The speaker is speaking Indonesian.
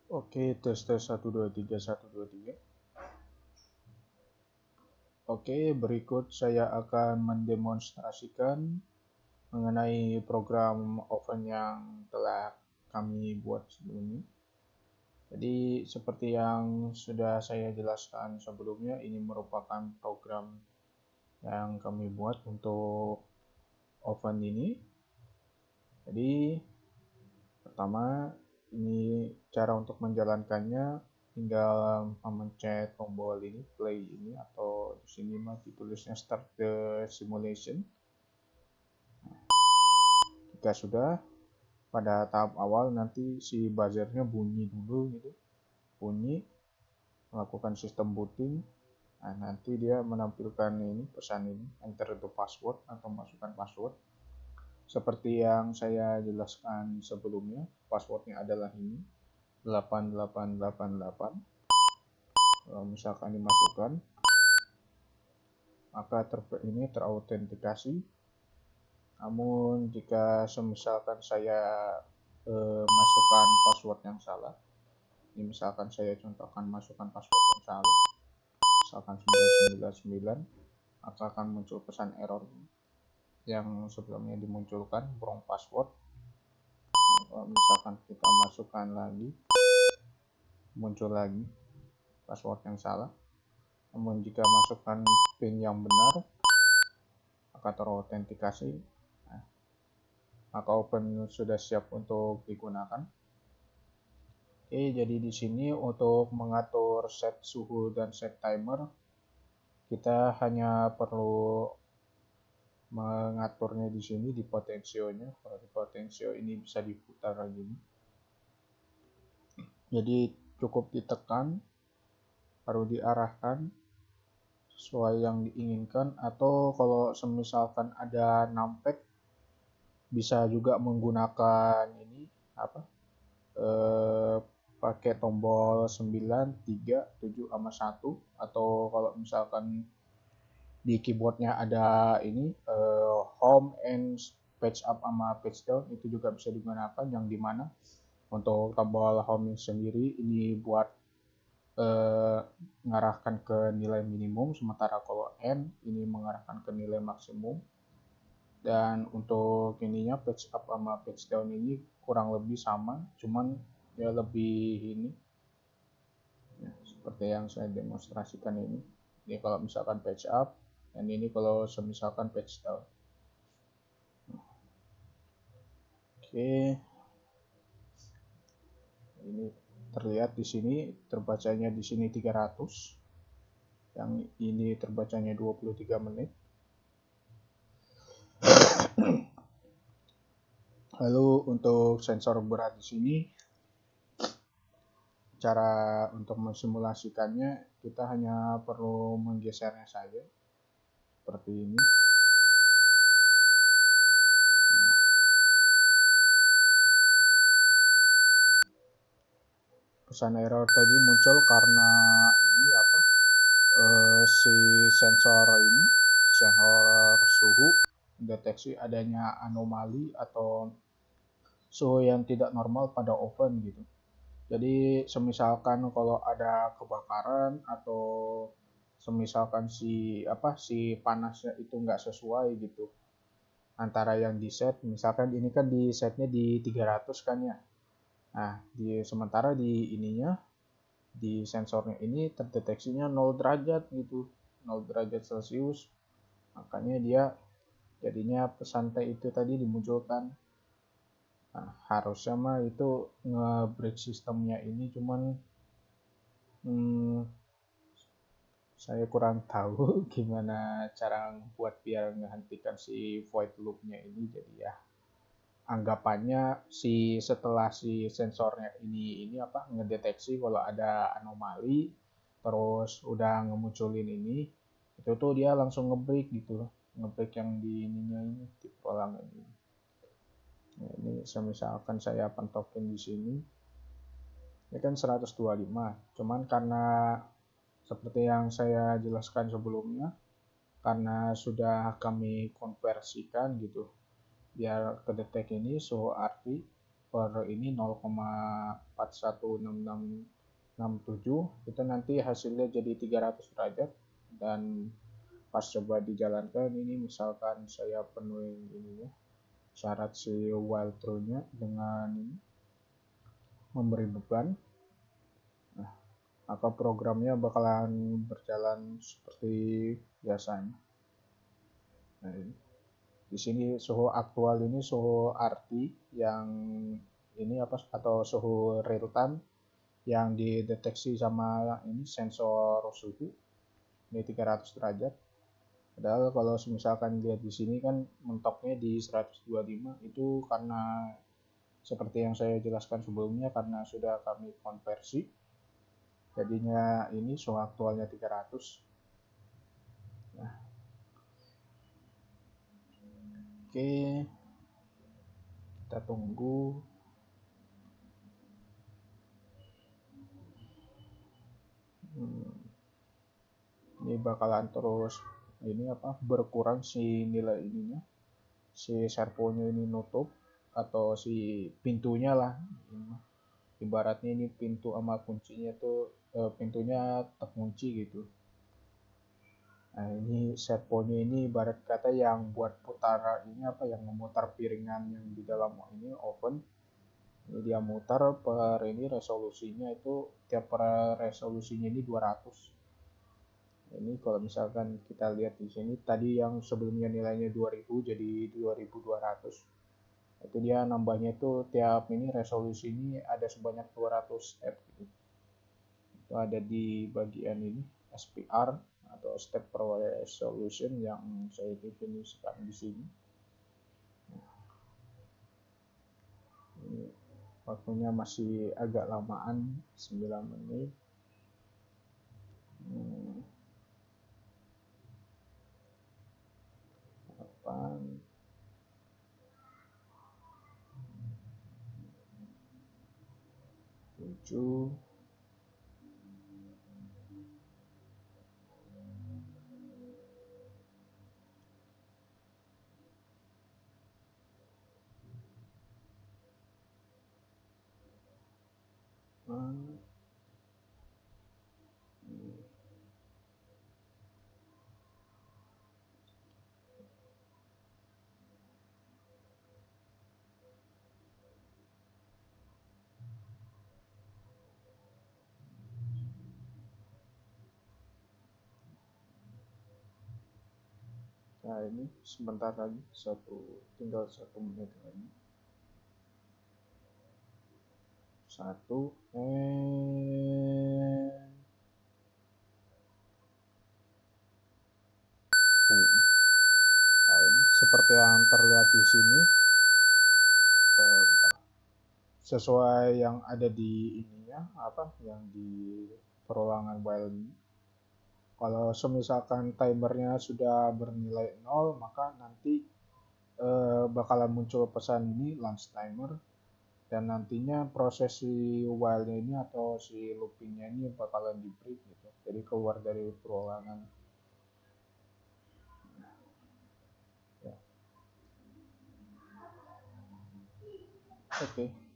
Oke, tes tes 1 2 3 1 2 3. Oke, berikut saya akan mendemonstrasikan mengenai program oven yang telah kami buat sebelumnya. Jadi, seperti yang sudah saya jelaskan sebelumnya, ini merupakan program yang kami buat untuk oven ini. Jadi, pertama, ini cara untuk menjalankannya, tinggal memencet tombol ini, play ini, atau di sini mah ditulisnya start the simulation. Jika sudah, pada tahap awal nanti si buzzernya bunyi dulu gitu, bunyi, melakukan sistem booting. Nah, nanti dia menampilkan ini pesan ini, enter the password atau masukkan password. Seperti yang saya jelaskan sebelumnya, passwordnya adalah ini, 8888. Kalau misalkan dimasukkan, maka ini terautentikasi. Namun jika misalkan saya masukkan password yang salah, ini misalkan saya contohkan masukkan password yang salah, misalkan 999, maka akan muncul pesan error yang sebelumnya dimunculkan, wrong password. Kalau misalkan kita masukkan lagi, muncul lagi password yang salah. Namun jika masukkan PIN yang benar, maka terautentikasi. Nah, maka open sudah siap untuk digunakan. Oke, jadi di sini untuk mengatur set suhu dan set timer, kita hanya perlu mengaturnya di sini di potensionya. Kalau di potensio ini bisa diputar lagi. Jadi cukup ditekan, baru diarahkan sesuai yang diinginkan, atau kalau semisalkan ada numpad, bisa juga menggunakan ini apa? Pakai tombol 9, 3, 7 sama 1, atau kalau misalkan di keyboardnya ada ini home and page up sama page down, itu juga bisa digunakan, yang dimana untuk tombol home sendiri ini buat mengarahkan ke nilai minimum, sementara kalau N ini mengarahkan ke nilai maksimum. Dan untuk ininya page up sama page down ini kurang lebih sama, cuman ya lebih ini ya, seperti yang saya demonstrasikan ini. Ini kalau misalkan page up, dan ini kalau misalkan page down. Oke, ini terlihat di sini, terbacanya di sini 300, yang ini terbacanya 23 menit. Lalu untuk sensor berat di sini, cara untuk mensimulasikannya, kita hanya perlu menggesernya saja seperti ini. Pesan error tadi muncul karena ini apa? Si sensor ini, sensor suhu, deteksi adanya anomali atau suhu yang tidak normal pada oven gitu. Jadi semisalkan kalau ada kebakaran atau semisalkan si panasnya itu nggak sesuai gitu antara yang di set, misalkan ini kan di setnya di 300 kan ya. Nah, sementara di ininya, di sensornya ini terdeteksinya 0 derajat gitu, 0 derajat Celcius. Makanya dia jadinya pesan T itu tadi dimunculkan. Nah, harusnya mah itu nge-break sistemnya ini, cuman saya kurang tahu gimana cara buat biar menghentikan si void loop-nya ini. Jadi ya anggapannya setelah si sensornya ini apa ngedeteksi kalau ada anomali, terus udah ngemunculin ini, itu tuh dia langsung ngebreak gitu, ngebreak yang di ininya ini, di polangan ini. Nah, ini misalkan saya pentokin di sini, ini kan 125, cuman karena seperti yang saya jelaskan sebelumnya, karena sudah kami konversikan gitu, biar kedetek ini suhu arti per ini 0,4 416667 itu nanti hasilnya jadi 300 derajat. Dan pas coba dijalankan ini misalkan saya penuhi ininya syarat si while true-nya dengan ini memberi beban, nah maka programnya bakalan berjalan seperti biasanya. Nah, di sini suhu aktual ini suhu RT yang ini apa atau suhu real time yang dideteksi sama ini sensor suhu ini 300 derajat. Padahal kalau misalkan lihat di sini kan mentoknya di 125 itu karena seperti yang saya jelaskan sebelumnya karena sudah kami konversi. Jadinya ini suhu aktualnya 300. Nah, oke. Kita tunggu. Ini bakalan terus ini apa berkurang si nilai ininya, si servonya ini nutup atau si pintunya lah, ibaratnya ini pintu sama kuncinya tuh pintunya terkunci gitu. Nah ini servonya ini ibarat kata yang buat putar ini apa yang memutar piringan yang di dalam ini oven. Ini dia mutar per ini resolusinya itu tiap per resolusinya ini 200. Ini kalau misalkan kita lihat di sini tadi yang sebelumnya nilainya 2000 jadi 2200. Itu dia nambahnya itu tiap ini resolusi ini ada sebanyak 200 step gitu. Itu ada di bagian ini SPR atau step per resolution yang saya definisikan di sini. Ini waktunya masih agak lamaan 9 menit. 8 7 Nah ini sebentar lagi tinggal 1 menit lagi. 1 Nah, ini seperti yang terlihat di sini sesuai yang ada di ininya apa yang di perulangan while ini. Kalau semisalkan timernya sudah bernilai 0 maka nanti bakalan muncul pesan ini launch timer dan nantinya proses si while-nya ini atau si loopingnya ini bakalan di break gitu. Jadi keluar dari perulangan. Ya. Oke.